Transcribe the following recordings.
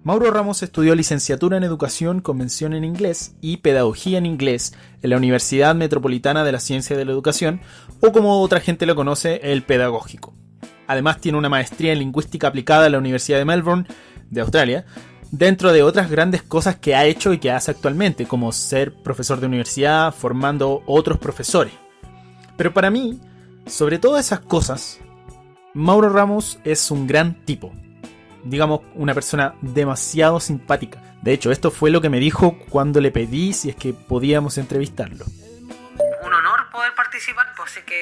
Mauro Ramos estudió licenciatura en Educación con mención en Inglés y Pedagogía en Inglés en la Universidad Metropolitana de la Ciencia de la Educación, o como otra gente lo conoce, el Pedagógico. Además tiene una maestría en Lingüística Aplicada en la Universidad de Melbourne, de Australia, dentro de otras grandes cosas que ha hecho y que hace actualmente, como ser profesor de universidad, formando otros profesores. Pero para mí, sobre todas esas cosas, Mauro Ramos es un gran tipo. Digamos, una persona demasiado simpática. De hecho, esto fue lo que me dijo cuando le pedí si es que podíamos entrevistarlo. Un honor poder participar, pues así que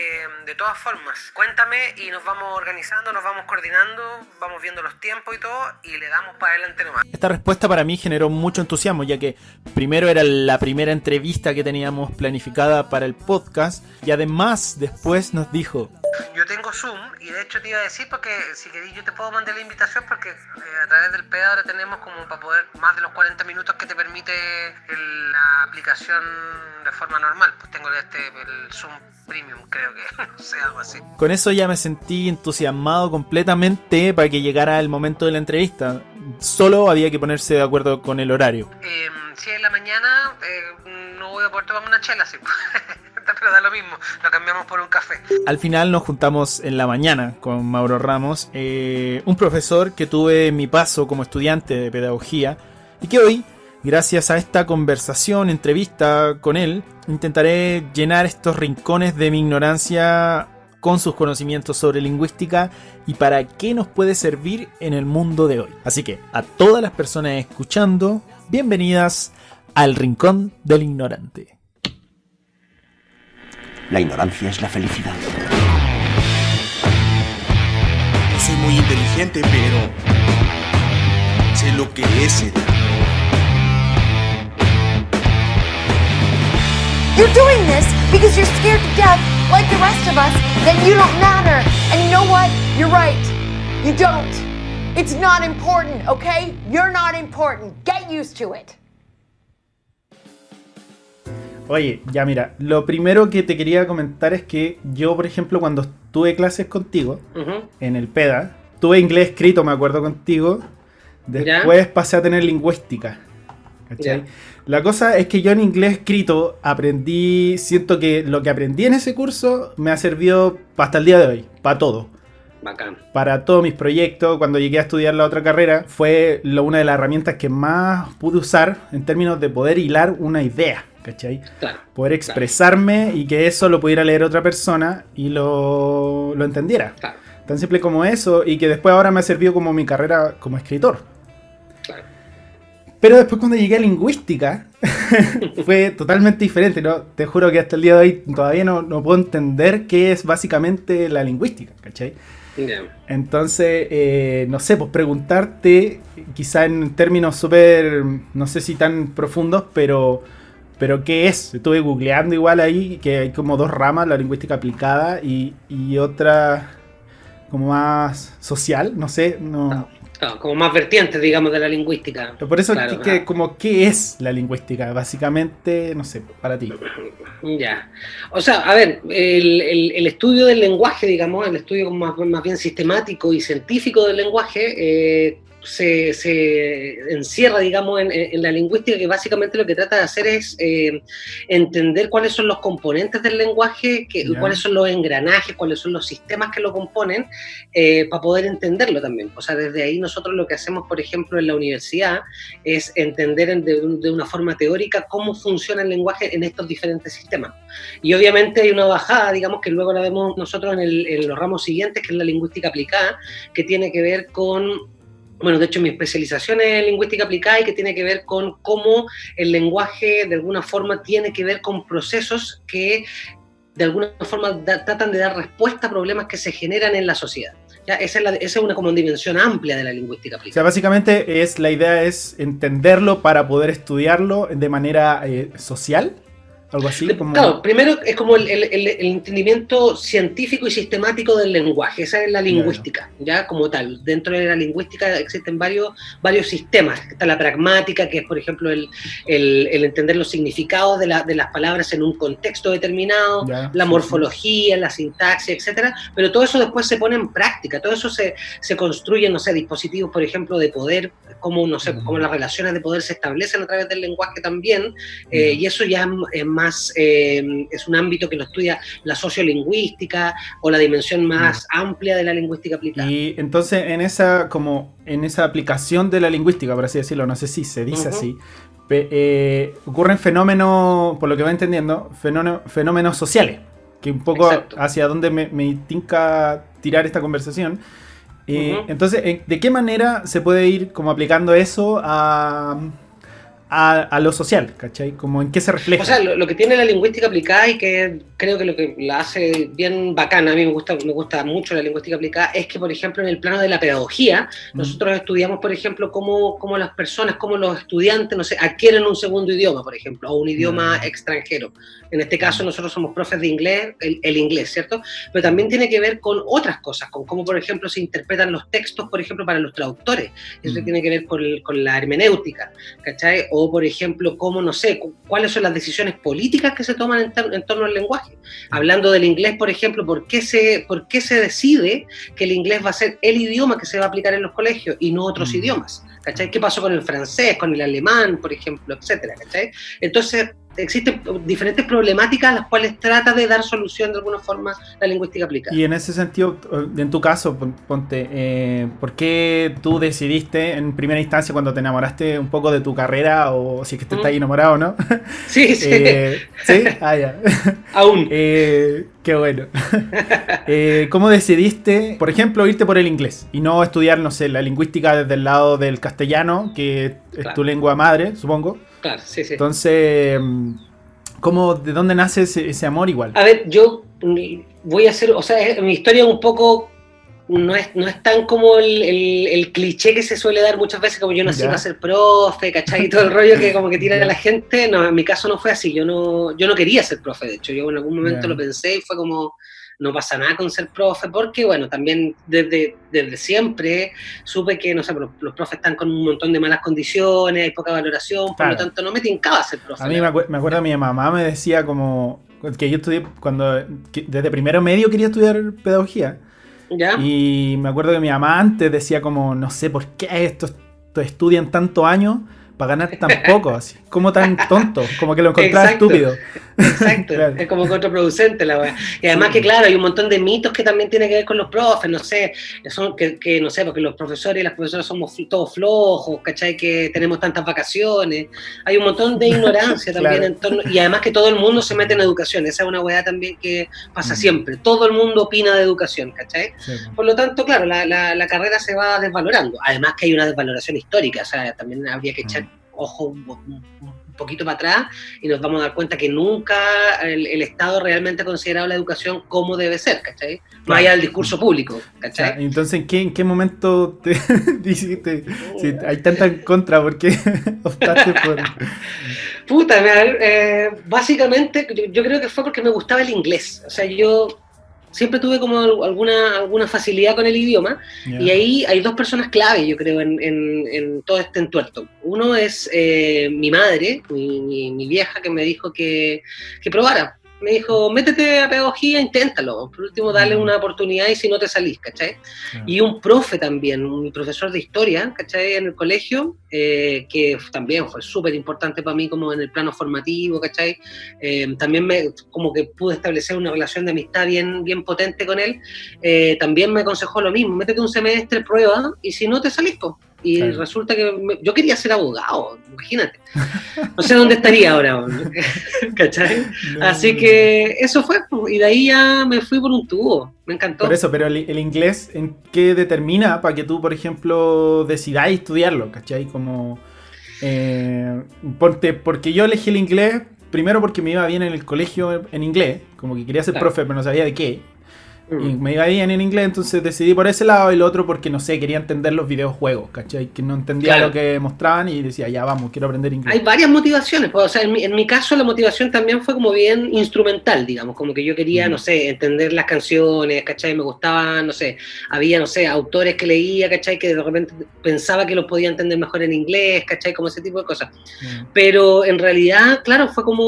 de todas formas, cuéntame y nos vamos organizando, nos vamos coordinando, vamos viendo los tiempos y todo y le damos para adelante nomás. Esta respuesta para mí generó mucho entusiasmo, ya que primero era la primera entrevista que teníamos planificada para el podcast y además después nos dijo: yo tengo Zoom y de hecho te iba a decir porque si querés yo te puedo mandar la invitación porque a través del PED ahora tenemos como para poder más de los 40 minutos que te permite la aplicación de forma normal. Pues tengo el Zoom Premium, creo que, no sé, algo así. Con eso ya me sentí entusiasmado completamente para que llegara el momento de la entrevista. Solo había que ponerse de acuerdo con el horario. Si es en la mañana, no voy a poder tomarme una chela, sí. Pero da lo mismo, lo cambiamos por un café. Al final nos juntamos en la mañana con Mauro Ramos, un profesor que tuve en mi paso como estudiante de pedagogía y que hoy, gracias a esta conversación, entrevista con él, intentaré llenar estos rincones de mi ignorancia con sus conocimientos sobre lingüística y para qué nos puede servir en el mundo de hoy. Así que a todas las personas escuchando, bienvenidas al Rincón del Ignorante. La ignorancia es la felicidad. No soy muy inteligente, pero sé lo que es el amor. You're doing this because you're scared to death like the rest of us, that you don't matter. And you know what? You're right. You don't. It's not important, okay? You're not important. Get used to it. Oye, ya mira, lo primero que te quería comentar es que yo, por ejemplo, cuando tuve clases contigo, en el PEDA, tuve inglés escrito, me acuerdo contigo, después pasé a tener lingüística, ¿cachai? La cosa es que yo en inglés escrito siento que lo que aprendí en ese curso me ha servido hasta el día de hoy, para todo. Bacán. Para todos mis proyectos, cuando llegué a estudiar la otra carrera, fue una de las herramientas que más pude usar en términos de poder hilar una idea. ¿Cachai? Claro, poder expresarme y que eso lo pudiera leer otra persona y lo entendiera. Claro. Tan simple como eso, y que después ahora me ha servido como mi carrera como escritor. Claro. Pero después cuando llegué a lingüística fue totalmente diferente, ¿no? Te juro que hasta el día de hoy todavía no puedo entender qué es básicamente la lingüística, ¿cachai? Yeah. Entonces, no sé, pues preguntarte, quizá en términos súper, no sé si tan profundos, pero ¿qué es? Estuve googleando igual ahí, que hay como dos ramas, la lingüística aplicada y otra como más social, no sé. No. Como más vertientes, digamos, de la lingüística. Pero por eso, claro, como, ¿qué es la lingüística? Básicamente, no sé, para ti. Ya. O sea, a ver, el estudio del lenguaje, digamos, el estudio más bien sistemático y científico del lenguaje, se encierra, digamos, en la lingüística, que básicamente lo que trata de hacer es entender cuáles son los componentes del lenguaje, cuáles son los engranajes, cuáles son los sistemas que lo componen, para poder entenderlo también. O sea, desde ahí nosotros lo que hacemos, por ejemplo, en la universidad, es entender de una forma teórica cómo funciona el lenguaje en estos diferentes sistemas. Y obviamente hay una bajada, digamos, que luego la vemos nosotros en los ramos siguientes, que es la lingüística aplicada, que tiene que ver con... Bueno, de hecho mi especialización es en lingüística aplicada y que tiene que ver con cómo el lenguaje de alguna forma tiene que ver con procesos que de alguna forma tratan de dar respuesta a problemas que se generan en la sociedad. ¿Ya? Esa es una como dimensión amplia de la lingüística aplicada. O sea, básicamente la idea es entenderlo para poder estudiarlo de manera social. Algo así como... Claro, primero es como el entendimiento científico y sistemático del lenguaje, esa es la lingüística, ya como tal. Dentro de la lingüística existen varios sistemas. Está la pragmática, que es por ejemplo el entender los significados de las palabras en un contexto determinado, la morfología, la sintaxis, etcétera, pero todo eso después se pone en práctica, todo eso se construye, no sé, dispositivos, por ejemplo, de poder cómo, no sé, cómo las relaciones de poder se establecen a través del lenguaje también, y eso ya es más, es un ámbito que lo estudia la sociolingüística o la dimensión más amplia de la lingüística aplicada. Y entonces en esa aplicación de la lingüística, por así decirlo, no sé si se dice así, ocurren fenómenos, por lo que va entendiendo, fenómenos sociales, que un poco Exacto. hacia donde me tinca tirar esta conversación. Entonces, ¿de qué manera se puede ir como aplicando eso a lo social, ¿cachai? Como en qué se refleja. O sea, lo que tiene la lingüística aplicada y que creo que lo que la hace bien bacana, a mí me gusta mucho la lingüística aplicada, es que, por ejemplo, en el plano de la pedagogía, nosotros estudiamos, por ejemplo, cómo las personas, cómo los estudiantes, no sé, adquieren un segundo idioma, por ejemplo, o un idioma extranjero. En este caso, nosotros somos profes de inglés, el inglés, ¿cierto? Pero también tiene que ver con otras cosas, con cómo, por ejemplo, se interpretan los textos, por ejemplo, para los traductores. Eso tiene que ver con la hermenéutica, ¿cachai? O, por ejemplo, cómo, no sé, cuáles son las decisiones políticas que se toman en torno al lenguaje. Hablando del inglés, por ejemplo, ¿por qué se decide que el inglés va a ser el idioma que se va a aplicar en los colegios y no otros idiomas? ¿Cachai? ¿Qué pasó con el francés, con el alemán, por ejemplo, etcétera? ¿Cachai? Entonces, existen diferentes problemáticas a las cuales trata de dar solución de alguna forma la lingüística aplicada. Y en ese sentido, en tu caso, ponte, ¿por qué tú decidiste en primera instancia cuando te enamoraste un poco de tu carrera, o si es que te estás enamorado o no? Sí, sí. ¿Sí? Ah, ya. Aún. Qué bueno. ¿Cómo decidiste, por ejemplo, irte por el inglés y no estudiar, no sé, la lingüística desde el lado del castellano, que es tu lengua madre, supongo? Claro, sí, sí. Entonces, ¿de dónde nace ese amor igual? A ver, yo voy a hacer, o sea, mi historia un poco no es tan como el cliché que se suele dar muchas veces, como yo nací para ser profe, ¿cachai? Y todo el rollo que como que tira a la gente. No, en mi caso no fue así, yo no quería ser profe, de hecho, yo en algún momento lo pensé y fue como, no pasa nada con ser profe, porque bueno, también desde siempre supe que, no sé, los profes están con un montón de malas condiciones, hay poca valoración, por lo tanto no me tincaba ser profe. A mí me acuerdo, mi mamá me decía como que yo estudié, desde primero medio quería estudiar pedagogía. ¿Ya? Y me acuerdo que mi mamá antes decía como, no sé por qué estos estudian tantos años para ganar tan poco, así, como tan tonto, como que lo encontraba estúpido. Exacto, claro. Es como contraproducente la weá. Y además que claro, hay un montón de mitos que también tienen que ver con los profes, no sé, que no sé, porque los profesores y las profesoras somos todos flojos, ¿cachai? Que tenemos tantas vacaciones, hay un montón de ignorancia también en torno, y además que todo el mundo se mete en educación, esa es una weá también que pasa siempre, todo el mundo opina de educación, ¿cachai? Sí. Por lo tanto, claro, la carrera se va desvalorando, además que hay una desvaloración histórica, o sea, también habría que echar ojo un poquito para atrás y nos vamos a dar cuenta que nunca el Estado realmente ha considerado la educación como debe ser, ¿cachai? Más allá del discurso público, ¿cachai? O sea, entonces, ¿en qué momento te dijiste, si hay tanta en contra, por qué optaste por...? Puta, básicamente yo creo que fue porque me gustaba el inglés, o sea, yo siempre tuve como alguna facilidad con el idioma, y ahí hay dos personas clave, yo creo, en todo este entuerto. Uno es mi madre, mi vieja, que me dijo que probara. Me dijo, métete a pedagogía, inténtalo. Por último, dale una oportunidad y si no te salís, ¿cachai? Y un profe también, un profesor de historia, ¿cachai? En el colegio, que también fue súper importante para mí como en el plano formativo, ¿cachai? También como que pude establecer una relación de amistad bien potente con él. También me aconsejó lo mismo, métete un semestre, prueba, y si no te salís, pues. Y resulta que yo quería ser abogado, imagínate. No sé dónde estaría ahora, ¿cachai? Así que eso fue, y de ahí ya me fui por un tubo, me encantó. Por eso, pero el inglés, ¿en qué determina para que tú, por ejemplo, decidáis estudiarlo, ¿cachai? Como, porque yo elegí el inglés, primero porque me iba bien en el colegio en inglés, como que quería ser profe, pero no sabía de qué. Y me iba bien en inglés, entonces decidí por ese lado, y lo otro porque, no sé, quería entender los videojuegos, ¿cachai? Que no entendía lo que mostraban y decía, ya vamos, quiero aprender inglés. Hay varias motivaciones, pues, o sea, en mi caso la motivación también fue como bien instrumental, digamos, como que yo quería, no sé, entender las canciones, ¿cachai? Me gustaban, no sé, había, no sé, autores que leía, ¿cachai? Que de repente pensaba que los podía entender mejor en inglés, ¿cachai? Como ese tipo de cosas. Pero en realidad, claro, fue como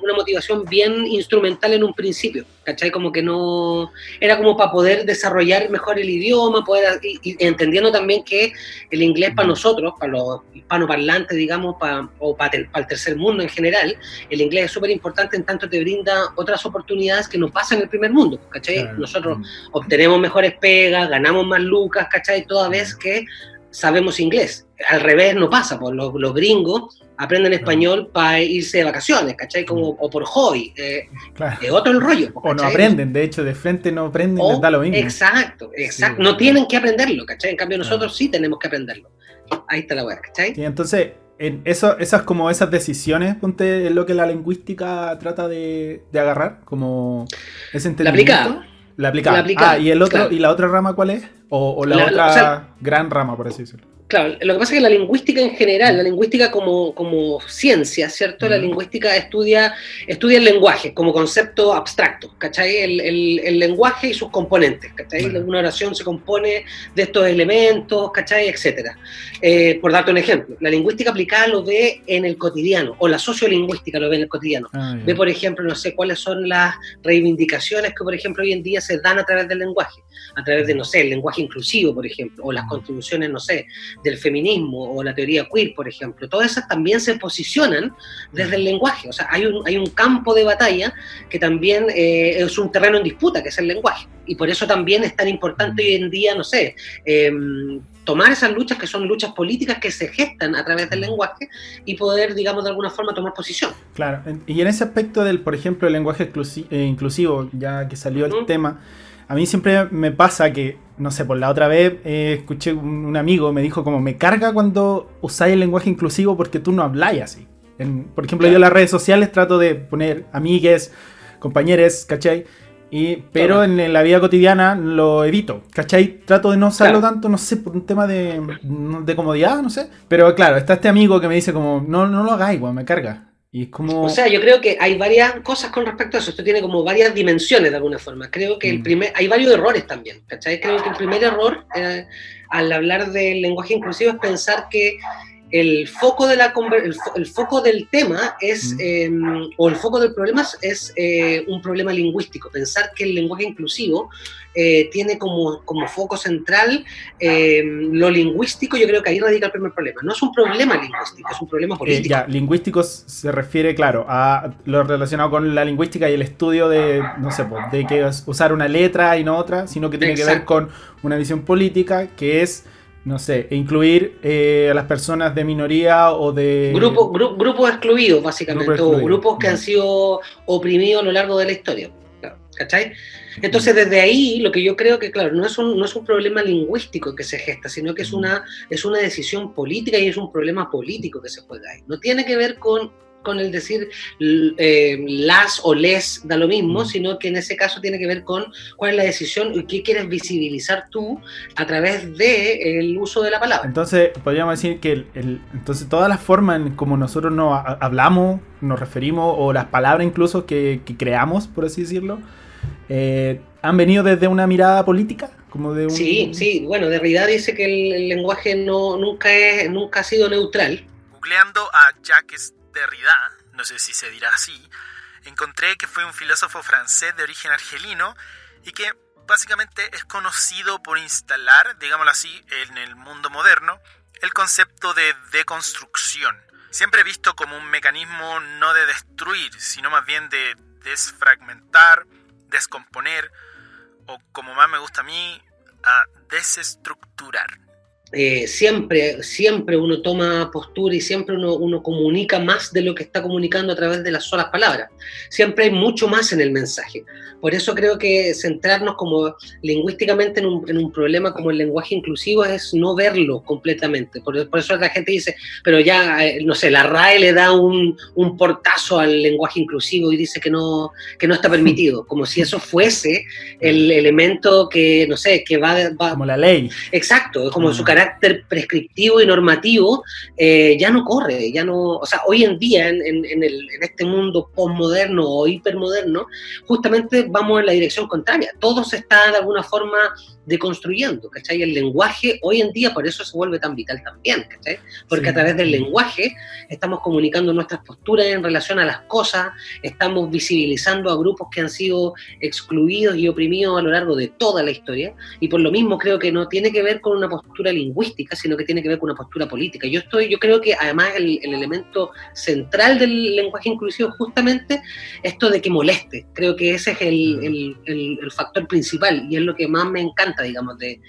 una motivación bien instrumental en un principio, ¿cachai? Como que no, era como para poder desarrollar mejor el idioma, y entendiendo también que el inglés para nosotros, para los hispanoparlantes, digamos, o para el tercer mundo en general, el inglés es súper importante en tanto te brinda otras oportunidades que no pasan en el primer mundo, ¿cachai? Claro. Nosotros obtenemos mejores pegas, ganamos más lucas, ¿cachai? Toda vez que sabemos inglés. Al revés no pasa, pues los gringos aprenden español para irse de vacaciones, ¿cachai? Como, o por hobby. Claro. Es otro el rollo. ¿cachai? O no aprenden, de hecho, de frente no aprenden, les da lo mismo. Exacto. Sí, no tienen que aprenderlo, ¿cachai? En cambio nosotros sí tenemos que aprenderlo. Ahí está la weá, ¿cachai? Sí, entonces, esas decisiones, ponte, es lo que la lingüística trata de agarrar, como ese entendimiento. La aplicada. ¿Y el otro, claro. ¿Y la otra rama cuál es? ¿O la otra gran rama, por así decirlo? Claro, lo que pasa es que la lingüística en general, la lingüística como ciencia, ¿cierto? La lingüística estudia el lenguaje como concepto abstracto, ¿cachai? El lenguaje y sus componentes, ¿cachai? Una oración se compone de estos elementos, ¿cachai? Etcétera. Por darte un ejemplo, la lingüística aplicada lo ve en el cotidiano, o la sociolingüística lo ve en el cotidiano. Ve, por ejemplo, no sé cuáles son las reivindicaciones que, por ejemplo, hoy en día se dan a través del lenguaje, a través de, no sé, el lenguaje inclusivo, por ejemplo, o las contribuciones, no sé, del feminismo o la teoría queer, por ejemplo. Todas esas también se posicionan desde el lenguaje. O sea, hay un campo de batalla que también es un terreno en disputa, que es el lenguaje. Y por eso también es tan importante hoy en día, no sé, tomar esas luchas que son luchas políticas que se gestan a través del lenguaje y poder, digamos, de alguna forma tomar posición. Claro. Y en ese aspecto del, por ejemplo, el lenguaje inclusivo, ya que salió el tema, a mí siempre me pasa que, no sé, por la otra vez escuché un amigo me dijo como, me carga cuando usáis el lenguaje inclusivo porque tú no habláis así. Por ejemplo, yo en las redes sociales trato de poner amigues, compañeros, ¿cachai? Pero en la vida cotidiana lo evito, ¿cachai? Trato de no usarlo tanto, no sé, por un tema de comodidad, no sé. Pero claro, está este amigo que me dice como, no lo hagáis, me carga. Y es como... O sea, yo creo que hay varias cosas con respecto a eso. Esto tiene como varias dimensiones de alguna forma. Creo que hay varios errores también, ¿cachai? Creo que el primer error al hablar del lenguaje inclusivo es pensar que el foco el foco del tema es, o el foco del problema es un problema lingüístico. Pensar que el lenguaje inclusivo tiene como foco central lo lingüístico, yo creo que ahí radica el primer problema. No es un problema lingüístico, es un problema político. Lingüístico se refiere, claro, a lo relacionado con la lingüística y el estudio de, no sé, de que usar una letra y no otra, sino que tiene que ver con una visión política que es, no sé, incluir a las personas de minoría o de... Grupos excluidos, básicamente, o grupos que han sido oprimidos a lo largo de la historia, ¿cachai? Entonces, desde ahí, lo que yo creo que, claro, no es un problema lingüístico que se gesta, sino que es una decisión política y es un problema político que se juega ahí. No tiene que ver con el decir las o les da lo mismo, sino que en ese caso tiene que ver con cuál es la decisión y qué quieres visibilizar tú a través del uso de la palabra. Entonces, podríamos decir que entonces todas las formas en como nosotros nos hablamos, nos referimos, o las palabras incluso que creamos, por así decirlo, han venido desde una mirada política, como de un... Sí, bueno, Derrida dice que el lenguaje nunca ha sido neutral. Googleando a Jacques Derrida, no sé si se dirá así, encontré que fue un filósofo francés de origen argelino y que básicamente es conocido por instalar, digámoslo así, en el mundo moderno, el concepto de deconstrucción, siempre visto como un mecanismo no de destruir, sino más bien de desfragmentar, descomponer, o como más me gusta a mí, a desestructurar. Siempre uno toma postura y siempre uno comunica más de lo que está comunicando a través de las solas palabras. Siempre hay mucho más en el mensaje. Por eso creo que centrarnos como lingüísticamente en un problema como el lenguaje inclusivo es no verlo completamente. Por eso la gente dice, pero ya, no sé, la RAE le da un portazo al lenguaje inclusivo y dice que no está permitido, como si eso fuese el elemento que, no sé, que va... Como la ley. Exacto, como su característica carácter prescriptivo y normativo ya no corre, ya no, o sea, hoy en día en este mundo postmoderno o hipermoderno, justamente vamos en la dirección contraria, todo se está de alguna forma deconstruyendo, ¿cachai? El lenguaje hoy en día por eso se vuelve tan vital también, ¿cachai? Porque Sí. a través del lenguaje estamos comunicando nuestras posturas en relación a las cosas, estamos visibilizando a grupos que han sido excluidos y oprimidos a lo largo de toda la historia, y por lo mismo creo que no tiene que ver con una postura lingüística, sino que tiene que ver con una postura política. Yo creo que además el elemento central del lenguaje inclusivo es justamente esto de que moleste, creo que ese es el factor principal, y es lo que más me encanta, digamos, del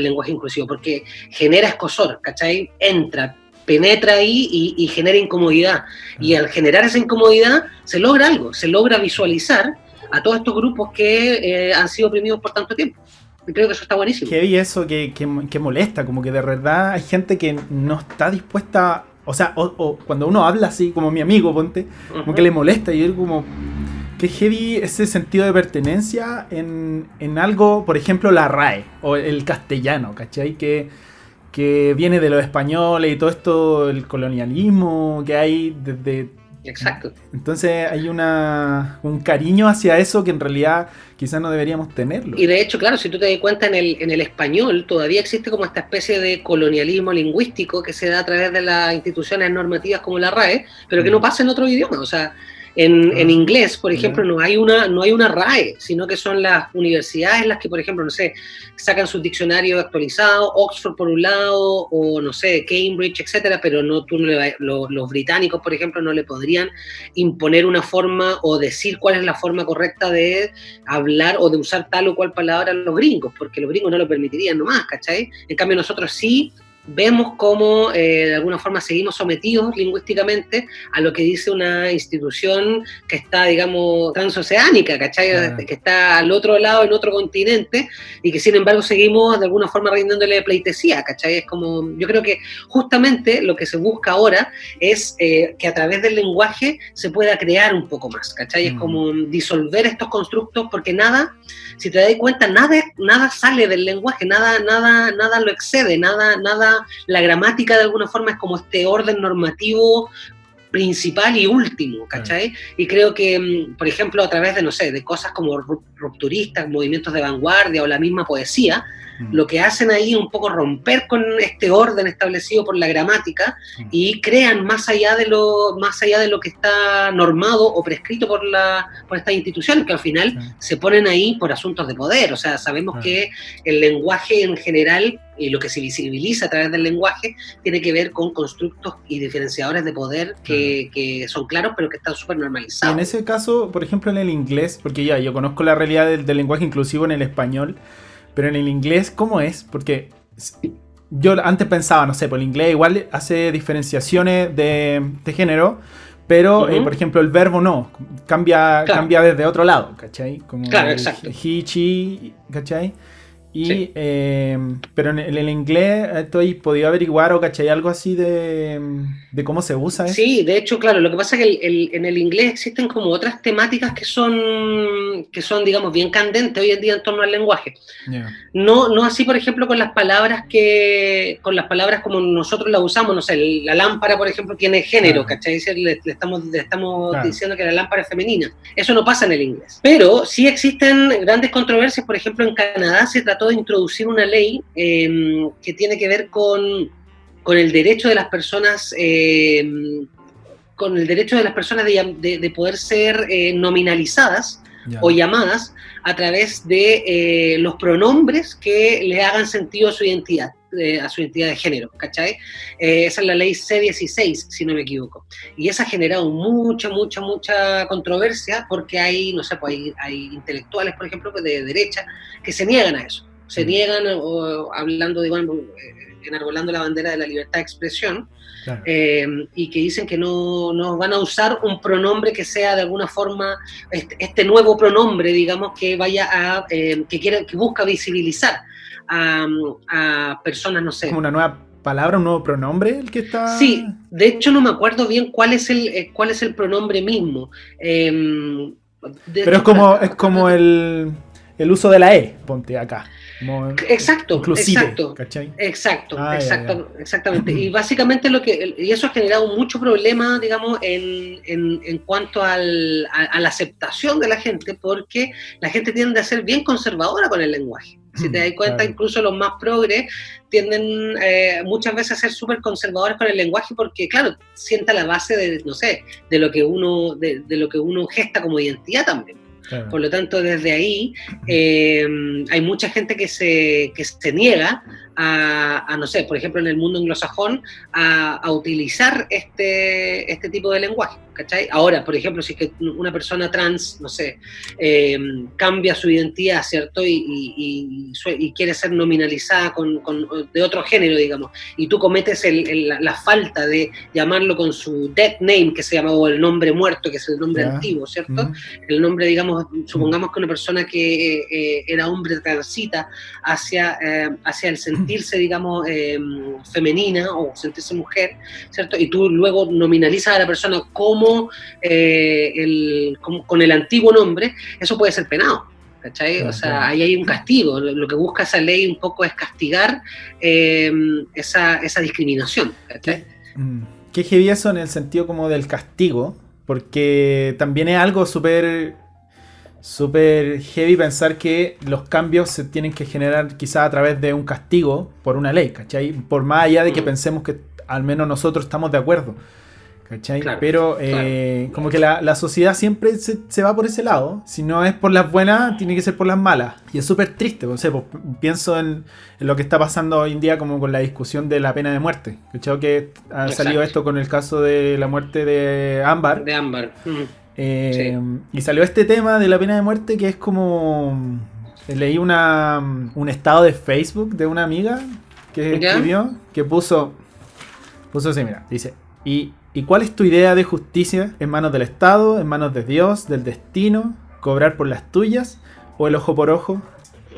lenguaje inclusivo, porque genera escozor, ¿cachai? Penetra ahí y genera incomodidad, y al generar esa incomodidad se logra algo, se logra visualizar a todos estos grupos que han sido oprimidos por tanto tiempo. Y creo que eso está buenísimo. Heavy eso que molesta, como que de verdad hay gente que no está dispuesta, o sea, o cuando uno habla así, como mi amigo, ponte, como que le molesta, y yo como, que heavy ese sentido de pertenencia en algo, por ejemplo, la RAE, o el castellano, ¿cachai? Que viene de los españoles y todo esto, el colonialismo que hay desde... Exacto. Entonces hay un cariño hacia eso que en realidad quizás no deberíamos tenerlo. Y de hecho, claro, si tú te das cuenta, en el español todavía existe como esta especie de colonialismo lingüístico que se da a través de las instituciones normativas como la RAE, pero que no pasa en otro idioma. O sea, en inglés, por ejemplo, no hay una RAE, sino que son las universidades las que, por ejemplo, no sé, sacan sus diccionarios actualizados, Oxford por un lado, o no sé, Cambridge, etcétera, pero los británicos, por ejemplo, no le podrían imponer una forma o decir cuál es la forma correcta de hablar o de usar tal o cual palabra a los gringos, porque los gringos no lo permitirían nomás, ¿cachai? En cambio, nosotros sí vemos cómo de alguna forma seguimos sometidos lingüísticamente a lo que dice una institución que está, digamos, transoceánica, ¿cachai? Que está al otro lado, en otro continente, y que sin embargo seguimos de alguna forma rindiéndole pleitesía, ¿cachai? Es como, yo creo que justamente lo que se busca ahora es que a través del lenguaje se pueda crear un poco más, ¿cachai? Es como disolver estos constructos, porque nada, si te das cuenta, nada sale del lenguaje, nada lo excede, nada, la gramática de alguna forma es como este orden normativo principal y último, ¿cachai? Y creo que, por ejemplo, a través de, no sé, de cosas como rupturistas, movimientos de vanguardia o la misma poesía, lo que hacen ahí es un poco romper con este orden establecido por la gramática y crean más allá de lo que está normado o prescrito por estas instituciones, que al final se ponen ahí por asuntos de poder. O sea, sabemos que el lenguaje en general y lo que se visibiliza a través del lenguaje tiene que ver con constructos y diferenciadores de poder que son claros, pero que están súper normalizados. Y en ese caso, por ejemplo, en el inglés, porque ya yo conozco la realidad del lenguaje inclusivo en el español, pero en el inglés, ¿cómo es? Porque yo antes pensaba, no sé, pues el inglés igual hace diferenciaciones de género, pero, por ejemplo, el verbo no, cambia desde otro lado, ¿cachai? Como exacto. He, she, ¿cachai? Y, pero en el inglés estoy podido averiguar o cachai algo así de cómo se usa eso. Sí, de hecho, claro, lo que pasa es que en el inglés existen como otras temáticas que son digamos, bien candentes hoy en día en torno al lenguaje. No así, por ejemplo, con las palabras como nosotros las usamos, no sé, la lámpara, por ejemplo, tiene género, ¿cachai? Le estamos diciendo que la lámpara es femenina. Eso no pasa en el inglés. Pero sí existen grandes controversias. Por ejemplo, en Canadá se trató de introducir una ley que tiene que ver con el derecho de las personas de poder ser nominalizadas o llamadas a través de los pronombres que le hagan sentido a su identidad de género, ¿cachai? Esa es la ley C16, si no me equivoco. Y esa ha generado mucha controversia, porque hay, no sé, pues hay intelectuales, por ejemplo, de derecha, que se niegan a eso. Se niegan, hablando, digamos, enarbolando la bandera de la libertad de expresión, y que dicen que no van a usar un pronombre que sea de alguna forma este nuevo pronombre, digamos, que vaya que busca visibilizar a personas, no sé. Como una nueva palabra, un nuevo pronombre el que está. Sí, de hecho no me acuerdo bien cuál es el pronombre mismo. Pero es como el uso de la E, ponte acá. como Exacto, inclusivo, exacto, ¿cachai? Exactamente. Y básicamente y eso ha generado mucho problema, digamos, en cuanto a la aceptación de la gente, porque la gente tiende a ser bien conservadora con el lenguaje. Si te das cuenta, Claro. incluso los más progres tienden muchas veces a ser súper conservadores con el lenguaje porque, claro, sienta la base de, no sé, de lo que uno gesta como identidad también. Claro. Por lo tanto, desde ahí hay mucha gente que se niega a, no sé, por ejemplo, en el mundo anglosajón, a utilizar este tipo de lenguaje, ¿cachai? Ahora, por ejemplo, si es que una persona trans, no sé, cambia su identidad, ¿cierto? Y quiere ser nominalizada de otro género, digamos, y tú cometes la falta de llamarlo con su dead name, que se llama, o el nombre muerto, que es el nombre antiguo, ¿cierto? El nombre, digamos, supongamos que una persona que era hombre transita hacia el sentirse, digamos, femenina o sentirse mujer, ¿cierto? Y tú luego nominalizas a la persona como con el antiguo nombre, eso puede ser penado. ¿Cachai? O sea, ahí hay un castigo. Lo que busca esa ley un poco es castigar esa discriminación. ¿Cachai? Qué heavy eso en el sentido como del castigo, porque también es algo súper heavy pensar que los cambios se tienen que generar quizás a través de un castigo por una ley, ¿cachai? Por más allá de que pensemos que al menos nosotros estamos de acuerdo, ¿cachai? Claro, pero como que la sociedad siempre se va por ese lado. Si no es por las buenas, tiene que ser por las malas. Y es súper triste, no sé, pues, pienso en lo que está pasando hoy en día como con la discusión de la pena de muerte. ¿Cachai? Que ha salido esto con el caso de la muerte de Ámbar. De Ámbar. Sí. Y salió este tema de la pena de muerte que es como... Leí un estado de Facebook de una amiga que escribió, que puso así, mira, dice... ¿Y cuál es tu idea de justicia? ¿En manos del Estado? ¿En manos de Dios? ¿Del destino? ¿Cobrar por las tuyas? ¿O el ojo por ojo?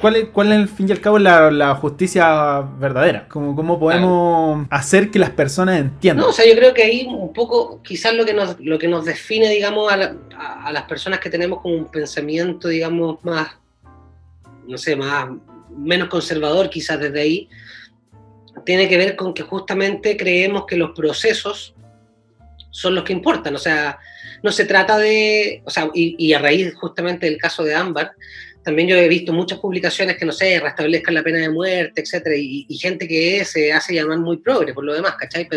¿Cuál es al fin y al cabo la justicia verdadera? ¿Cómo podemos hacer que las personas entiendan? No, o sea, yo creo que ahí un poco, quizás lo que nos define, digamos, a las personas que tenemos como un pensamiento, digamos, más, no sé, menos conservador quizás desde ahí, tiene que ver con que justamente creemos que los procesos son los que importan. O sea, no se trata de... O sea, y a raíz justamente del caso de Ámbar, también yo he visto muchas publicaciones que, no sé, restablezcan la pena de muerte, etcétera, y gente que se hace llamar muy progre por lo demás, ¿cachai?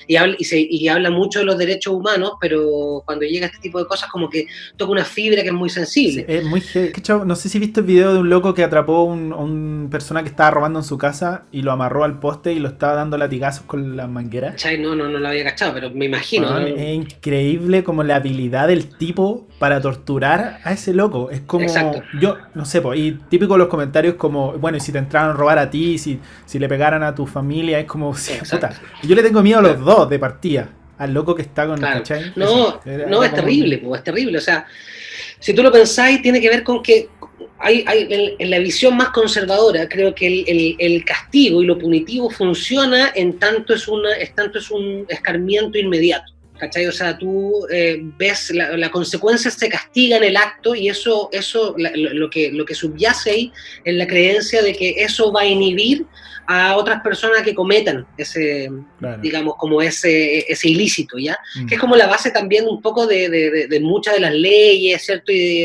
Y habla mucho de los derechos humanos, pero cuando llega este tipo de cosas como que toca una fibra que es muy sensible. Sí, es muy heavy. No sé si viste el video de un loco que atrapó a una persona que estaba robando en su casa y lo amarró al poste y lo estaba dando latigazos con la manguera. ¿Cachai? No lo había cachado, pero me imagino. ¿No? Es increíble como la habilidad del tipo para torturar a ese loco. Es como... Exacto. Yo, no sé, y típico los comentarios como, bueno, y si te entraran a robar a ti, si le pegaran a tu familia, es como, sí, puta. Yo le tengo miedo a los dos de partida. Al loco que está con... Claro. ¿Cachai? No, es terrible, es terrible. O sea, si tú lo pensáis, tiene que ver con que hay en la visión más conservadora, creo que el castigo y lo punitivo funciona en tanto es un escarmiento inmediato. ¿Cachai? O sea, tú ves la consecuencia se castiga en el acto y eso lo que subyace ahí es la creencia de que eso va a inhibir a otras personas que cometan ese, claro, digamos, como ese ilícito, ¿ya? Que es como la base también un poco de muchas de las leyes, ¿cierto? Y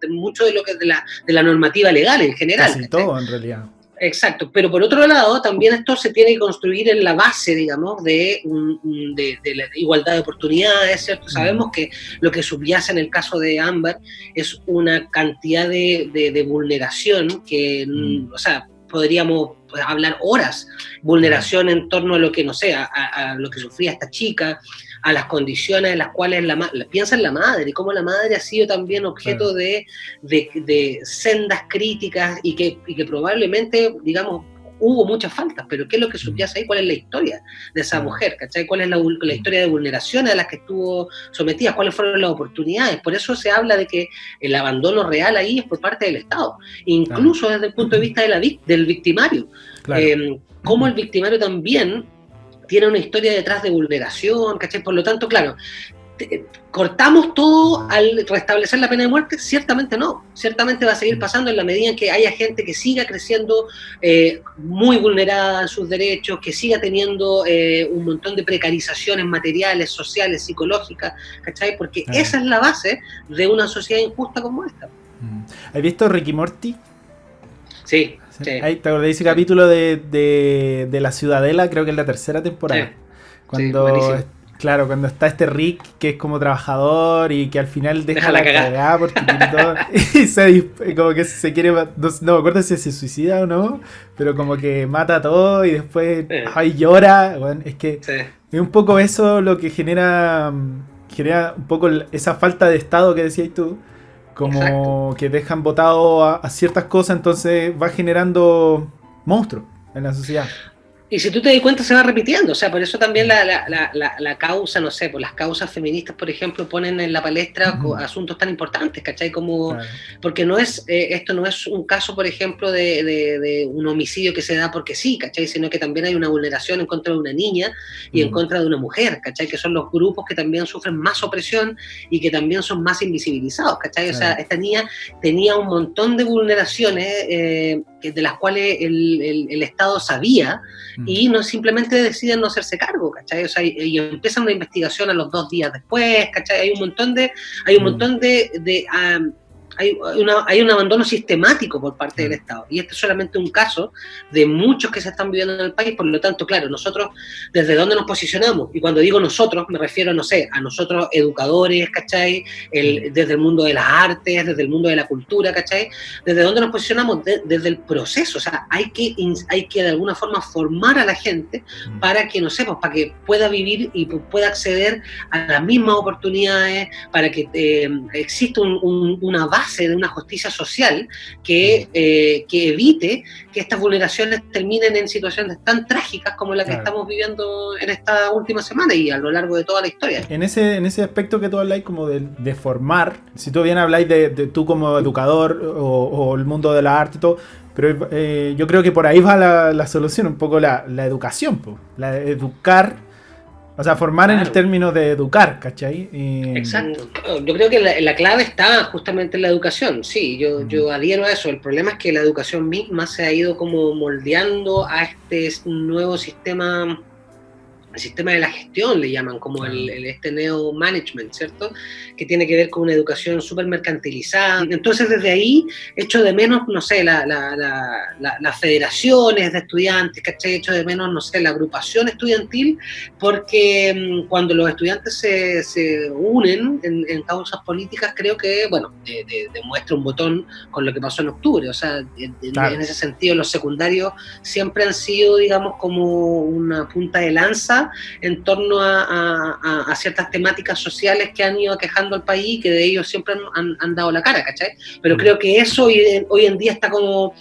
de mucho de lo que de la normativa legal en general. Casi todo, en realidad. Exacto, pero por otro lado, también esto se tiene que construir en la base, digamos, de la igualdad de oportunidades, ¿cierto? Sabemos que lo que subyace en el caso de Ámbar es una cantidad de vulneración que, o sea, podríamos hablar horas, vulneración en torno a lo que, no sé, a lo que sufría esta chica, a las condiciones en las cuales piensa en la madre, y cómo la madre ha sido también objeto de sendas críticas y que probablemente, digamos, hubo muchas faltas, pero ¿qué es lo que subyace ahí? ¿Cuál es la historia de esa mujer? ¿Cachai? ¿Cuál es la historia de vulneraciones a las que estuvo sometida? ¿Cuáles fueron las oportunidades? Por eso se habla de que el abandono real ahí es por parte del Estado, incluso desde el punto de vista del victimario. Claro. Cómo el victimario también tiene una historia detrás de vulneración, ¿cachai? Por lo tanto, claro, ¿cortamos todo al restablecer la pena de muerte? Ciertamente no. Ciertamente va a seguir pasando en la medida en que haya gente que siga creciendo muy vulnerada en sus derechos, que siga teniendo un montón de precarizaciones materiales, sociales, psicológicas, ¿cachai? Porque esa es la base de una sociedad injusta como esta. ¿Has visto Ricky Morty? Sí. Ahí te acordás de ese capítulo de La Ciudadela, creo que es la tercera temporada. Sí. Cuando, claro, cuando está este Rick que es como trabajador y que al final deja la cagada porque tiene todo, y como que se quiere, no me acuerdo si se suicida o no, pero como que mata a todo y después llora. Bueno, es que es un poco eso lo que genera un poco esa falta de Estado que decías tú. Como exacto, que dejan botado a ciertas cosas, entonces va generando monstruos en la sociedad. Y si tú te das cuenta, se va repitiendo. O sea, por eso también la causa, no sé, por las causas feministas, por ejemplo, ponen en la palestra asuntos tan importantes, ¿cachai? Como, claro. Porque no es, esto no es un caso, por ejemplo, de un homicidio que se da porque sí, ¿cachai? Sino que también hay una vulneración en contra de una niña y en contra de una mujer, ¿cachai? Que son los grupos que también sufren más opresión y que también son más invisibilizados, ¿cachai? Claro. O sea, esta niña tenía un montón de vulneraciones de las cuales el Estado sabía y no simplemente deciden no hacerse cargo, ¿cachai? O sea, y empiezan una investigación a los 2 días después, ¿cachai? Hay un montón de hay un abandono sistemático por parte del Estado, y este es solamente un caso de muchos que se están viviendo en el país. Por lo tanto, claro, nosotros, ¿desde dónde nos posicionamos? Y cuando digo nosotros, me refiero, no sé, a nosotros educadores, ¿cachai? Desde el mundo de las artes, desde el mundo de la cultura, ¿cachai? ¿Desde dónde nos posicionamos? Desde el proceso. O sea, hay que de alguna forma formar a la gente para que, no sé, pues, para que pueda vivir y pueda acceder a las mismas oportunidades, para que exista una base de una justicia social que evite que estas vulneraciones terminen en situaciones tan trágicas como la que estamos viviendo en esta última semana y a lo largo de toda la historia. En ese aspecto que tú habláis como de formar, si tú bien habláis de tú como educador o el mundo de la arte y todo, pero yo creo que por ahí va la solución, un poco la educación, la educar. O sea, formar claro. En el término de educar, ¿cachai? Exacto. Yo creo que la clave está justamente en la educación, sí, yo adhiero a eso. El problema es que la educación misma se ha ido como moldeando a este nuevo sistema, el sistema de la gestión, le llaman, como este neo-management, ¿cierto? Que tiene que ver con una educación súper mercantilizada. Entonces, desde ahí, echo de menos, no sé, las federaciones de estudiantes, ¿cachai? Echo de menos, no sé, la agrupación estudiantil, porque cuando los estudiantes se unen en causas políticas, creo que, bueno, demuestra un botón con lo que pasó en octubre. O sea, claro. En ese sentido, los secundarios siempre han sido, digamos, como una punta de lanza en torno a ciertas temáticas sociales que han ido aquejando al país y que de ellos siempre han dado la cara, ¿cachai? Pero creo que eso hoy en día está como,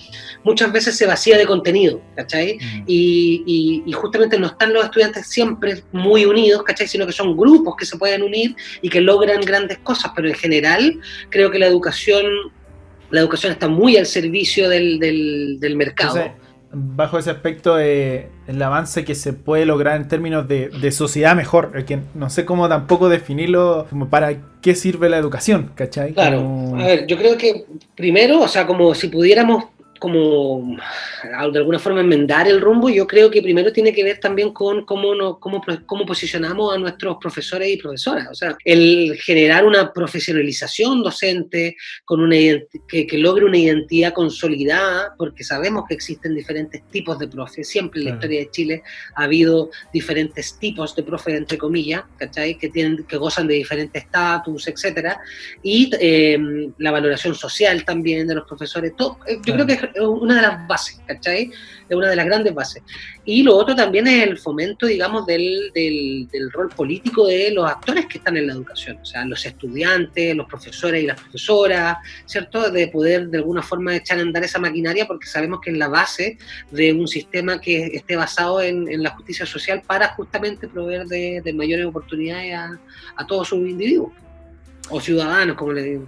muchas veces se vacía de contenido, ¿cachai? Y justamente no están los estudiantes siempre muy unidos, ¿cachai? Sino que son grupos que se pueden unir y que logran grandes cosas, pero en general creo que la educación está muy al servicio del mercado. Entonces, bajo ese aspecto, el avance que se puede lograr en términos de sociedad mejor, que no sé cómo tampoco definirlo, como para qué sirve la educación, ¿cachai? Claro, a ver, yo creo que primero, o sea, como si pudiéramos como de alguna forma enmendar el rumbo, yo creo que primero tiene que ver también con cómo posicionamos a nuestros profesores y profesoras. O sea, el generar una profesionalización docente con que logre una identidad consolidada, porque sabemos que existen diferentes tipos de profes. Siempre en la historia de Chile ha habido diferentes tipos de profes, entre comillas, ¿cachai? Que gozan de diferentes estatus, etcétera, y la valoración social también de los profesores. Todo, yo creo que es una de las bases, ¿cachai? Es una de las grandes bases. Y lo otro también es el fomento, digamos, del rol político de los actores que están en la educación, o sea, los estudiantes, los profesores y las profesoras, ¿cierto? De poder de alguna forma echar a andar esa maquinaria, porque sabemos que es la base de un sistema que esté basado en la justicia social para justamente proveer de mayores oportunidades a todos sus individuos. O ciudadanos, como le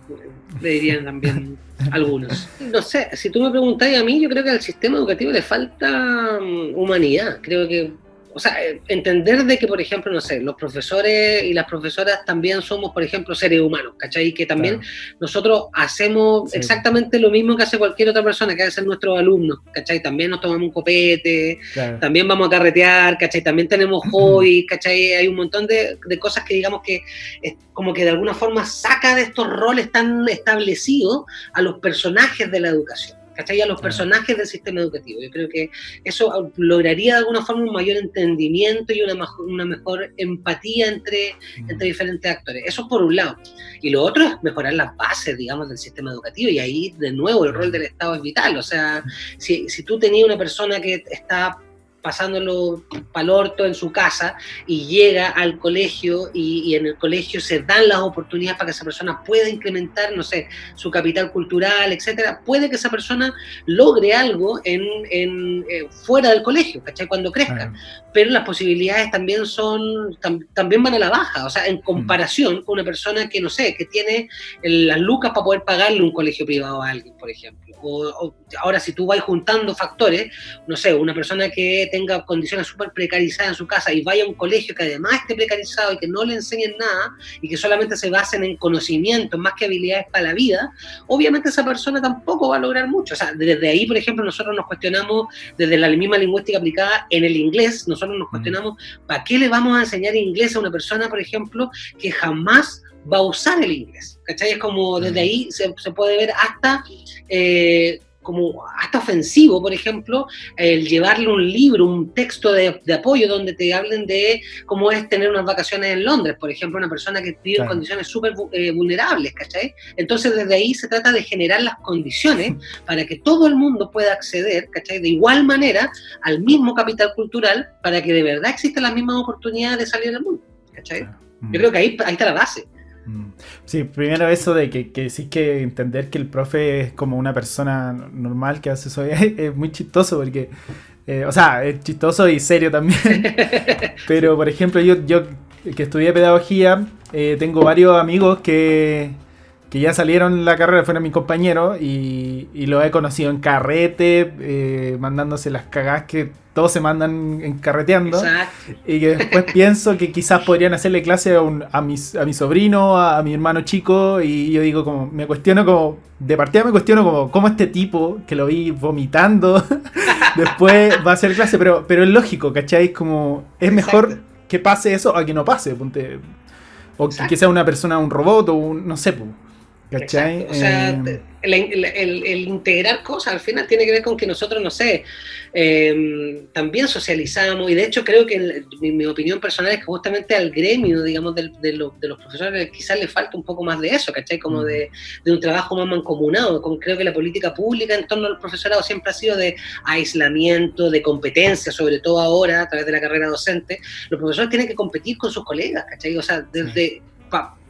dirían también algunos. No sé, si tú me preguntáis a mí, yo creo que al sistema educativo le falta humanidad. Creo que o sea, entender de que, por ejemplo, no sé, los profesores y las profesoras también somos, por ejemplo, seres humanos, ¿cachai? Y que también nosotros hacemos exactamente lo mismo que hace cualquier otra persona, que hacen nuestros alumnos, ¿cachai? También nos tomamos un copete, también vamos a carretear, ¿cachai? También tenemos hobbies, ¿cachai? Hay un montón de cosas que digamos que es como que de alguna forma saca de estos roles tan establecidos a los personajes de la educación, ¿cachai? A los personajes del sistema educativo. Yo creo que eso lograría de alguna forma un mayor entendimiento y una mejor empatía entre diferentes actores. Eso por un lado. Y lo otro es mejorar las bases, digamos, del sistema educativo, y ahí, de nuevo, el rol del Estado es vital. O sea, si tú tenías una persona que está pasándolo pa'l orto en su casa y llega al colegio y en el colegio se dan las oportunidades para que esa persona pueda incrementar, no sé, su capital cultural, etcétera, puede que esa persona logre algo fuera del colegio, ¿cachai? Cuando crezca. Pero las posibilidades también también van a la baja, o sea, en comparación con una persona que, no sé, que tiene las lucas para poder pagarle un colegio privado a alguien, por ejemplo. O ahora, si tú vas juntando factores, no sé, una persona que tenga condiciones súper precarizadas en su casa y vaya a un colegio que además esté precarizado y que no le enseñen nada y que solamente se basen en conocimientos más que habilidades para la vida, obviamente esa persona tampoco va a lograr mucho. O sea, desde ahí, por ejemplo, nosotros nos cuestionamos, desde la misma lingüística aplicada en el inglés, nosotros nos cuestionamos, ¿para qué le vamos a enseñar inglés a una persona, por ejemplo, que jamás va a usar el inglés? ¿Cachai? Es como desde ahí se puede ver hasta ofensivo, por ejemplo, el llevarle un libro, un texto de apoyo donde te hablen de cómo es tener unas vacaciones en Londres, por ejemplo, una persona que vive en condiciones súper vulnerables, ¿cachai? Entonces desde ahí se trata de generar las condiciones para que todo el mundo pueda acceder, ¿cachai? De igual manera al mismo capital cultural, para que de verdad existan las mismas oportunidades de salir del mundo, ¿cachai? Yo creo que ahí está la base. Sí, primero eso de que sí, que entender que el profe es como una persona normal que hace eso es muy chistoso porque, o sea, es chistoso y serio también. Pero, por ejemplo, yo que estudié pedagogía, tengo varios amigos que ya salieron la carrera, fueron mis compañeros y los he conocido en carrete, mandándose las cagadas que todos se mandan carreteando. Exacto. Y que después pienso que quizás podrían hacerle clase a mi sobrino, a mi hermano chico, y yo digo como, de partida me cuestiono como cómo este tipo que lo vi vomitando después va a hacer clase, pero es lógico, ¿cachai? Como es mejor que pase eso a que no pase, ponte, o que sea una persona, un robot o no sé, ¿cachai? O sea, el integrar cosas al final tiene que ver con que nosotros, no sé, también socializamos, y de hecho creo que mi opinión personal es que justamente al gremio, digamos, de los profesores quizás le falta un poco más de eso, ¿cachai? Como de un trabajo más mancomunado. Creo que la política pública en torno al profesorado siempre ha sido de aislamiento, de competencia, sobre todo ahora a través de la carrera docente. Los profesores tienen que competir con sus colegas, ¿cachai? O sea, desde...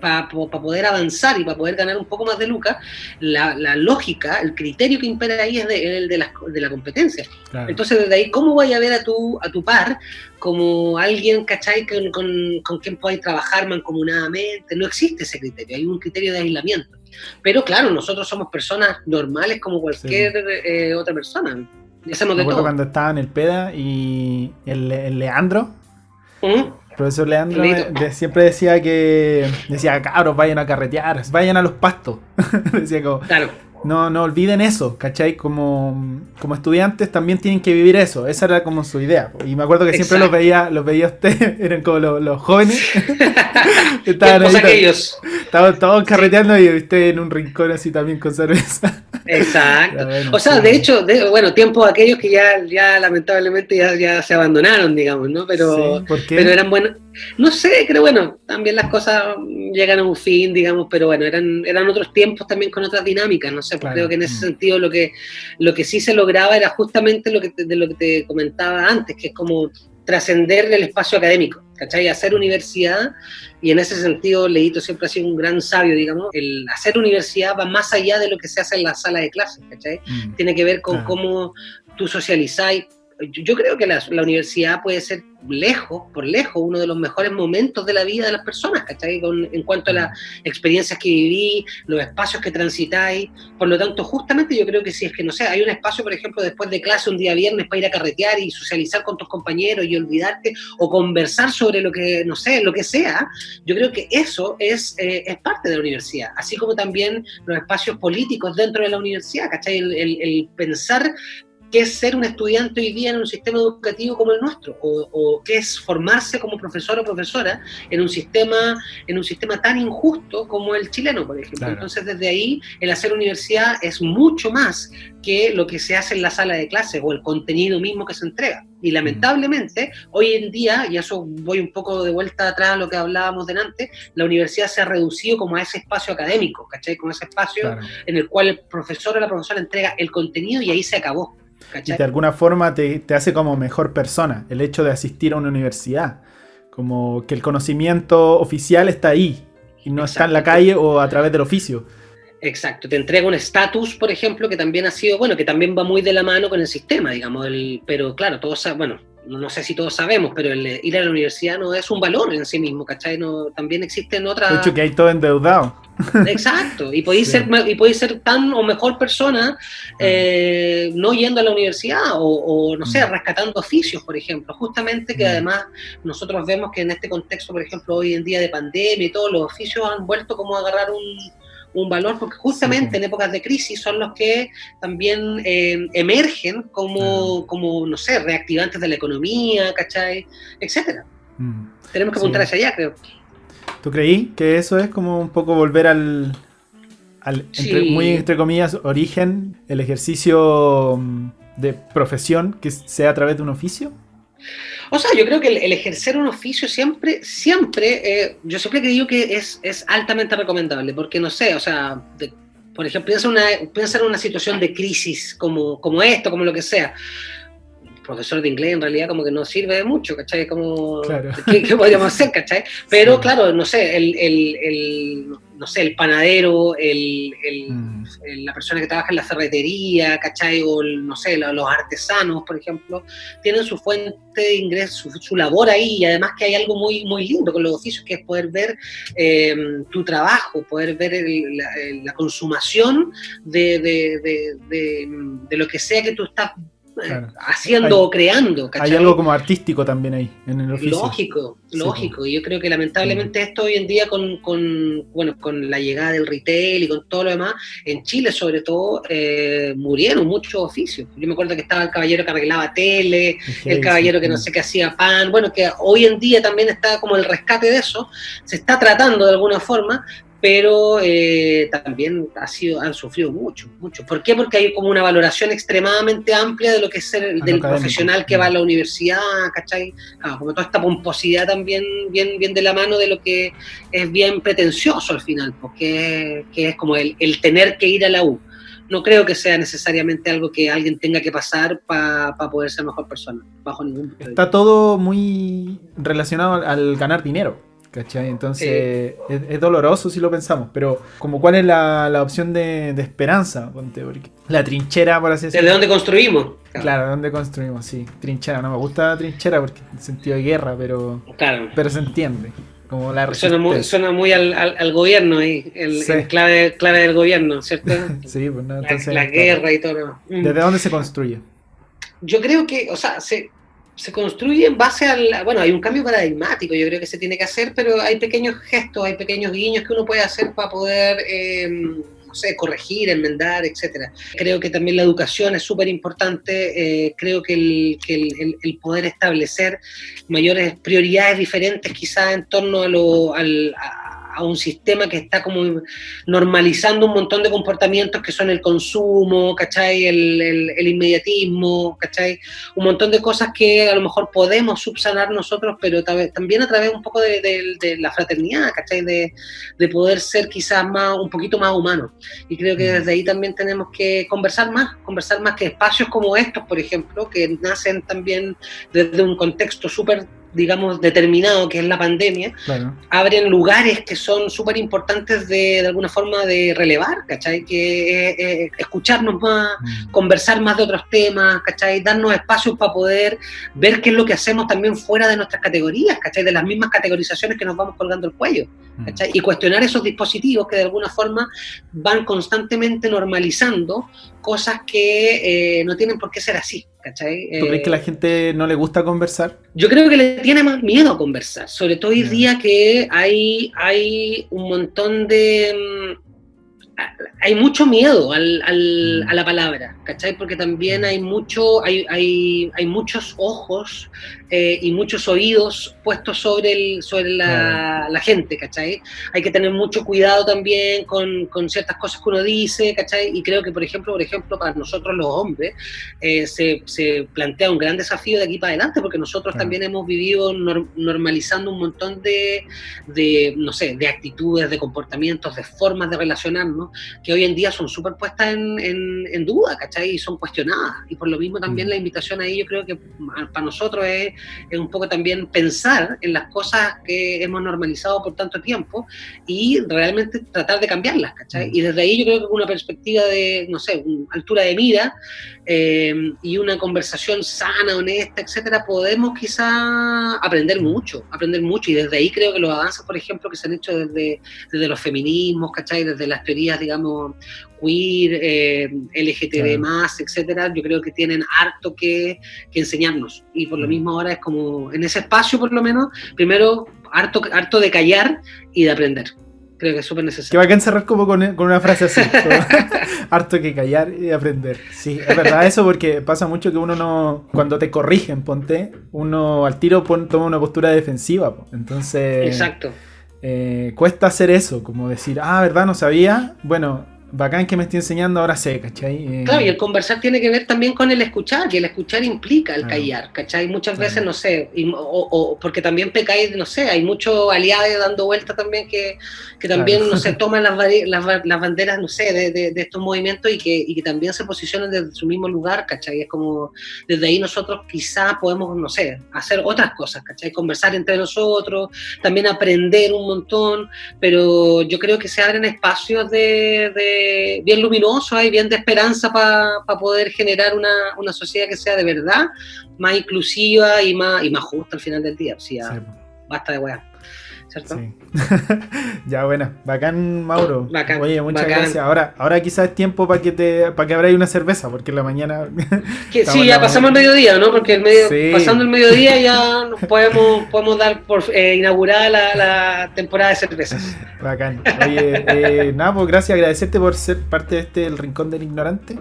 Para poder avanzar y para poder ganar un poco más de lucas, la lógica, el criterio que impera ahí es el de la competencia. Claro. Entonces, desde ahí, ¿cómo vaya a ver a tu par como alguien, ¿cachai?, con quien podáis trabajar mancomunadamente? No existe ese criterio, hay un criterio de aislamiento. Pero claro, nosotros somos personas normales como cualquier otra persona. Y hacemos de todo. Cuando estaba en el PEDA y el Leandro... El profesor Leandro siempre decía cabros, vayan a carretear, vayan a los pastos. Decía como, claro. No olviden eso, ¿cachai? Como estudiantes también tienen que vivir eso. Esa era como su idea. Y me acuerdo que siempre los veía a ustedes, eran como los jóvenes. Estaban todos carreteando y ustedes en un rincón así también con cerveza. Exacto. Bueno, o sea, de hecho, tiempos aquellos que ya lamentablemente ya se abandonaron, digamos, ¿no? Pero, sí, ¿por qué? Pero eran buenos. No sé, creo, también las cosas llegan a un fin, digamos, pero bueno, eran otros tiempos también con otras dinámicas, no sé, claro. Creo que en ese sentido lo que sí se lograba era justamente de lo que te comentaba antes, que es como trascender el espacio académico, ¿cachai? Hacer universidad, y en ese sentido Leito siempre ha sido un gran sabio, digamos, el hacer universidad va más allá de lo que se hace en la sala de clases, ¿cachai? Tiene que ver con cómo tú socializáis. yo creo que la universidad puede ser por lejos, uno de los mejores momentos de la vida de las personas, ¿cachai? En cuanto a las experiencias que viví, los espacios que transitáis. Por lo tanto, justamente yo creo que si es que, no sé, hay un espacio, por ejemplo, después de clase un día viernes para ir a carretear y socializar con tus compañeros y olvidarte, o conversar sobre lo que, no sé, lo que sea, yo creo que eso es parte de la universidad. Así como también los espacios políticos dentro de la universidad, ¿cachai? El pensar qué es ser un estudiante hoy día en un sistema educativo como el nuestro, o qué es formarse como profesor o profesora en un sistema tan injusto como el chileno, por ejemplo. Claro. Entonces, desde ahí, el hacer universidad es mucho más que lo que se hace en la sala de clases o el contenido mismo que se entrega. Y lamentablemente, hoy en día, y eso voy un poco de vuelta atrás a lo que hablábamos delante, la universidad se ha reducido como a ese espacio académico, ¿cachai? Como ese espacio claro. en el cual el profesor o la profesora entrega el contenido y ahí se acabó. ¿Cachai? Y de alguna forma te hace como mejor persona el hecho de asistir a una universidad, como que el conocimiento oficial está ahí y no está en la calle o a través del oficio. Exacto, te entrega un estatus, por ejemplo, que también ha sido, bueno, que también va muy de la mano con el sistema, digamos, pero claro, todos, bueno, no sé si todos sabemos, pero el ir a la universidad no es un valor en sí mismo, ¿cachai? No, también existen otras... De hecho, que hay todo endeudado. Exacto, y podéis ser tan o mejor persona no yendo a la universidad o no sé, rescatando oficios, por ejemplo, justamente que además nosotros vemos que en este contexto, por ejemplo, hoy en día de pandemia y todos los oficios han vuelto como a agarrar un valor, porque justamente en épocas de crisis son los que también emergen como, no sé, reactivantes de la economía, ¿cachai? Etcétera. Tenemos que apuntar hacia allá, creo. ¿Tú creí que eso es como un poco volver al muy entre comillas, origen, el ejercicio de profesión que sea a través de un oficio? O sea, yo creo que el ejercer un oficio siempre, yo siempre digo que es altamente recomendable, porque no sé, o sea, por ejemplo, piensa en una situación de crisis como esto, como lo que sea. Profesor de inglés en realidad como que no sirve de mucho, ¿cachai? Como, claro. ¿qué podríamos hacer, cachai? Pero sí. Claro, no sé, el panadero, la persona que trabaja en la ferretería, ¿cachai? O, no sé, los artesanos, por ejemplo, tienen su fuente de ingreso, su labor ahí, y además que hay algo muy, muy lindo con los oficios, que es poder ver tu trabajo, poder ver la consumación de lo que sea que tú estás haciendo o creando, ¿cachai? Hay algo como artístico también ahí en el oficio. Lógico, y yo creo que lamentablemente esto hoy en día con la llegada del retail y con todo lo demás, en Chile sobre todo, murieron muchos oficios. Yo me acuerdo que estaba el caballero que arreglaba tele, el caballero que no sé qué hacía pan, bueno, que hoy en día también está como el rescate de eso, se está tratando de alguna forma, pero también han sufrido mucho. ¿Por qué? Porque hay como una valoración extremadamente amplia de lo que es ser del profesional que va a la universidad, ¿cachai? Como toda esta pomposidad también bien de la mano de lo que es bien pretencioso al final, porque es como el tener que ir a la U. No creo que sea necesariamente algo que alguien tenga que pasar para poder ser mejor persona, bajo ningún punto de vista. Está todo muy relacionado al ganar dinero, ¿cachai? Entonces es doloroso si lo pensamos, pero como ¿cuál es la opción de esperanza? Ponte, porque la trinchera, por así decirlo. ¿Desde dónde construimos? Claro, ¿dónde construimos? Sí, trinchera. No me gusta trinchera porque en sentido de guerra, pero se entiende. Como la suena muy al gobierno ahí, el clave del gobierno, ¿cierto? Sí, pues no, entonces, la guerra y todo. ¿Desde dónde se construye? Yo creo que, o sea, se construye en base bueno, hay un cambio paradigmático, yo creo que se tiene que hacer, pero hay pequeños gestos, hay pequeños guiños que uno puede hacer para poder, no sé, corregir, enmendar, etcétera. Creo que también la educación es súper importante, creo que el poder establecer mayores prioridades diferentes quizás en torno a un sistema que está como normalizando un montón de comportamientos que son el consumo, ¿cachai? El inmediatismo, ¿cachai? Un montón de cosas que a lo mejor podemos subsanar nosotros, pero también a través un poco de la fraternidad, ¿cachai? De poder ser quizás un poquito más humanos. Y creo que desde ahí también tenemos que conversar más que espacios como estos, por ejemplo, que nacen también desde un contexto súper digamos, determinado, que es la pandemia, Claro. abren lugares que son súper importantes de alguna forma de relevar, ¿cachai? Que escucharnos más, conversar más de otros temas, ¿cachai? Darnos espacios para poder ver qué es lo que hacemos también fuera de nuestras categorías, ¿cachai? De las mismas categorizaciones que nos vamos colgando el cuello, ¿cachai? Y cuestionar esos dispositivos que de alguna forma van constantemente normalizando cosas que no tienen por qué ser así, ¿cachai? ¿Tú crees que a la gente no le gusta conversar? Yo creo que le tiene más miedo a conversar, sobre todo hoy día que hay un montón de... Hay mucho miedo a la palabra, ¿cachai? Porque también hay muchos ojos y muchos oídos puestos sobre la gente, ¿cachai? Hay que tener mucho cuidado también con ciertas cosas que uno dice, ¿cachai? Y creo que, por ejemplo, para nosotros los hombres se plantea un gran desafío de aquí para adelante, porque nosotros también hemos vivido normalizando un montón de, no sé, de actitudes, de comportamientos, de formas de relacionarnos, que hoy en día son súper puestas en duda, ¿cachai? Y son cuestionadas. Y por lo mismo también la invitación ahí, yo creo que para nosotros es un poco también pensar en las cosas que hemos normalizado por tanto tiempo y realmente tratar de cambiarlas, ¿cachai? Y desde ahí yo creo que con una perspectiva de, no sé, una altura de mira y una conversación sana, honesta, etcétera, podemos quizá aprender mucho. Y desde ahí creo que los avances, por ejemplo, que se han hecho desde los feminismos, ¿cachai? Desde las teorías, digamos, queer, LGTB+, etcétera, yo creo que tienen harto que enseñarnos. Y por lo mismo ahora es como, en ese espacio por lo menos, primero harto de callar y de aprender. Creo que es súper necesario. Que va a encerrar como con una frase así. Harto que callar y aprender. Sí, es verdad eso, porque pasa mucho que uno no... Cuando te corrigen, uno al tiro toma una postura defensiva. Entonces... Exacto. Cuesta hacer eso, como decir, ¿verdad? No sabía. Bueno, bacán que me esté enseñando, ahora sé, ¿cachai? Claro, y el conversar tiene que ver también con el escuchar, y el escuchar implica el callar, ¿cachai? Muchas veces, no sé, o porque también pecáis, no sé, hay muchos aliados dando vueltas también que también, no sé, toman las banderas, no sé, de estos movimientos y que también se posicionan desde su mismo lugar, ¿cachai? Es como, desde ahí nosotros quizá podemos, no sé, hacer otras cosas, ¿cachai? Conversar entre nosotros, también aprender un montón, pero yo creo que se abren espacios bien luminosos y bien de esperanza para poder generar una sociedad que sea de verdad más inclusiva y más justa al final del día. O sea, sí. Basta de weá, ¿cierto? Sí. Ya, bueno, bacán, Mauro. Bacán, oye, muchas gracias. Ahora quizás es tiempo para que abráis una cerveza, porque en la mañana... sí, ya pasamos el mediodía, ¿no? Porque pasando el mediodía ya nos podemos dar por inaugurada la temporada de cervezas. Bacán. Oye, nada, pues gracias, agradecerte por ser parte de El Rincón del Ignorante.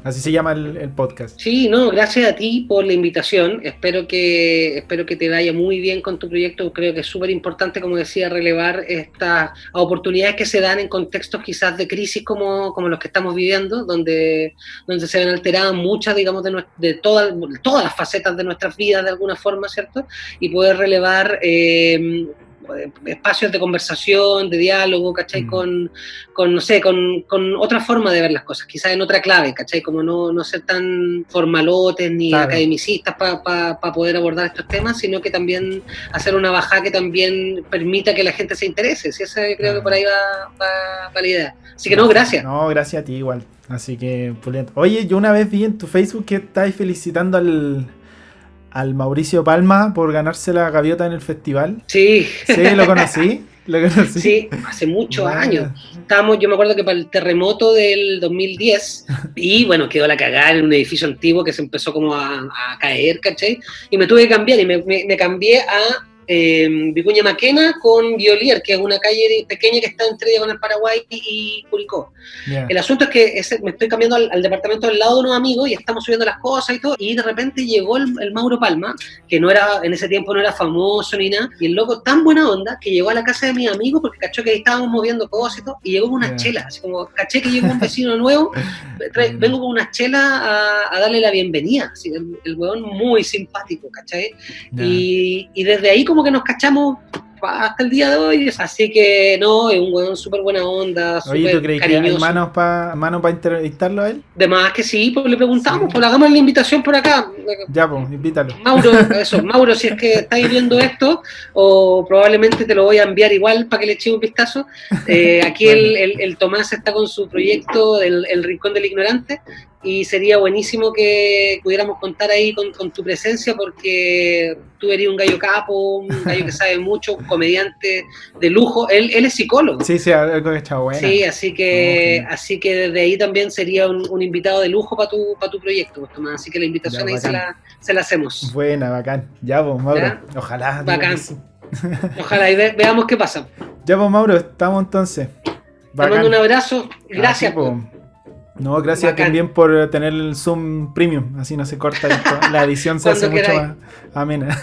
Así se llama el podcast. Sí, no, gracias a ti por la invitación. Espero que te vaya muy bien con tu proyecto. Creo que es súper importante, como decía, relevar estas oportunidades que se dan en contextos quizás de crisis como los que estamos viviendo, donde se ven alteradas muchas, digamos, de todas las facetas de nuestras vidas de alguna forma, ¿cierto? Y poder relevar espacios de conversación, de diálogo, ¿cachai? Con no sé, con otra forma de ver las cosas, quizás en otra clave, ¿cachai? Como no ser tan formalotes ni academicistas para poder abordar estos temas, sino que también hacer una bajada que también permita que la gente se interese. ¿Sí? Esa, creo que por ahí va la idea. Así que gracias. No, gracias a ti igual. Así que, pulento. Oye, yo una vez vi en tu Facebook que estáis felicitando al Mauricio Palma por ganarse la gaviota en el festival. Sí. Sí, lo conocí. Sí, hace muchos años. Yo me acuerdo que para el terremoto del 2010, y bueno, quedó la cagada en un edificio antiguo que se empezó como a caer, ¿cachai? Y me tuve que cambiar y me cambié a Vicuña Maquena con Violier, que es una calle pequeña que está entre Diagonal Paraguay y Curicó. Yeah. El asunto es que me estoy cambiando al departamento del lado de unos amigos y estamos subiendo las cosas y todo, y de repente llegó el Mauro Palma, que en ese tiempo no era famoso ni nada, y el loco tan buena onda que llegó a la casa de mis amigos porque cachó que ahí estábamos moviendo cosas y todo, y llegó con unas chelas, así como caché que llegó un vecino nuevo, vengo con unas chelas a darle la bienvenida, así, el huevón muy simpático, ¿cachai? Yeah. Y desde ahí como que nos cachamos hasta el día de hoy. Así que no, es un weón súper buena onda, Oye, ¿tú súper crees que hay cariñoso. manos para entrevistarlo a él? De más que sí, pues le preguntamos, Sí. pues le hagamos la invitación por acá. Ya, pues, invítalo. Mauro, si es que estáis viendo esto, o probablemente te lo voy a enviar igual para que le eche un vistazo. Aquí Bueno. el Tomás está con su proyecto, el Rincón del Ignorante, y sería buenísimo que pudiéramos contar ahí con tu presencia, porque tú eres un gallo capo, un gallo que sabe mucho, un comediante de lujo. Él es psicólogo. Sí, algo que está bueno. Sí, así que desde ahí también sería un invitado de lujo para tu proyecto, pues, Tomás. Así que la invitación Ya, ahí bacán. se la hacemos. Buena, bacán. Ya, pues, Mauro. ¿Ya? Ojalá. Bacán. digo que sí. Ojalá y veamos qué pasa. Ya, pues, Mauro, estamos entonces. Te mando un abrazo. Gracias. Así, pues. No, gracias Bacán. también por tener el Zoom Premium. Así no se corta esto. La edición se hace Cuando mucho queráis. más amena.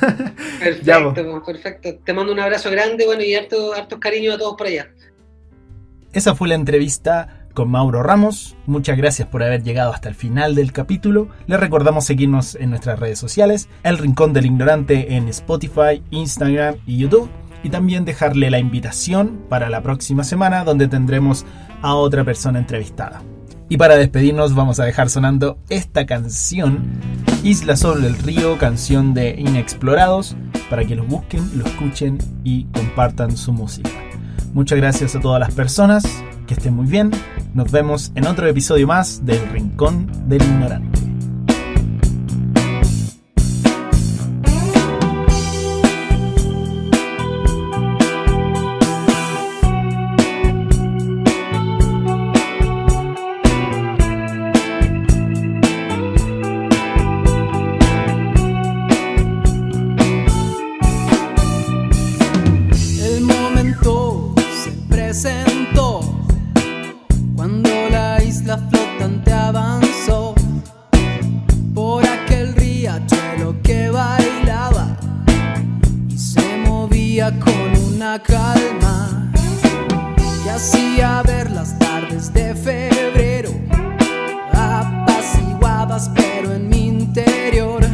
Perfecto, Ya, pues. perfecto. Te mando un abrazo grande, bueno, y hartos cariños a todos por allá. Esa fue la entrevista con Mauro Ramos. Muchas gracias por haber llegado hasta el final del capítulo. Les recordamos seguirnos en nuestras redes sociales, El Rincón del Ignorante en Spotify, Instagram y YouTube. Y también dejarle la invitación para la próxima semana, donde tendremos a otra persona entrevistada. Y para despedirnos vamos a dejar sonando esta canción, Isla sobre el río, canción de Inexplorados, para que los busquen, lo escuchen y compartan su música. Muchas gracias a todas las personas, que estén muy bien. Nos vemos en otro episodio más del Rincón del Ignorante. El momento se presentó cuando la isla flotante avanzó por aquel riachuelo que bailaba y se movía con una calma que hacía ver las tardes de febrero apaciguadas, pero en mi interior